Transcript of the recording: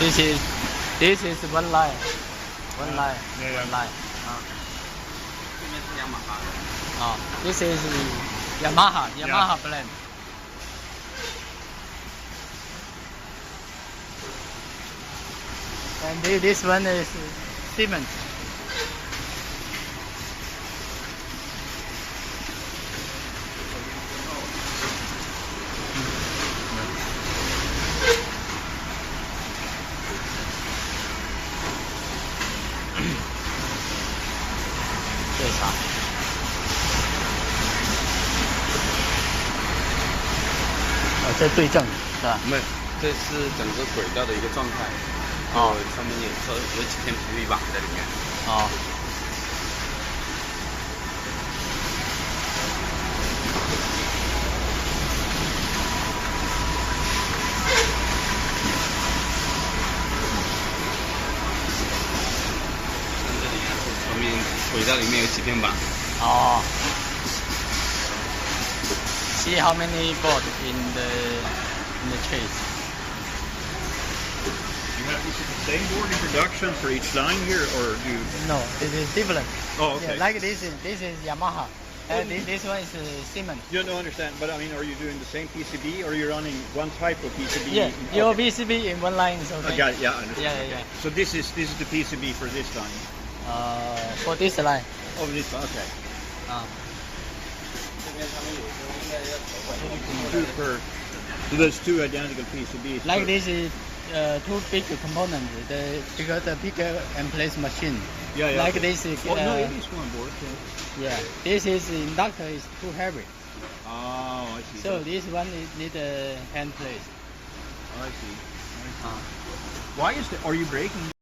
This is one line. One line. Yeah. One line. This is Yamaha blend. And this one is cement.这啥？这对正是吧？没有，这是整个轨道的一个状态。上面有几片 PCB 板在里面。像这里上面轨道里面有几片板。See how many boards in the chase. Is it the same board in production for each line here, or do you? No, it is different. Oh, okay. Yeah, like this is Yamaha. This one is Siemens. You don't understand, but I mean, are you doing the same PCB, or are you running one type of PCB? Yeah, your PCB in one line is okay. I got it. Yeah, I understand. Yeah. So this is the PCB for this line. For this line. Oh, this one. Okay. So there's two identical PCBs. Like this is two big components. Because the pick and place machine. Yeah. Like okay. this is. No, it is one board. Yeah. This is inductor is too heavy. Oh, I see. So this one need a hand place. I see. Why is that? Are you breaking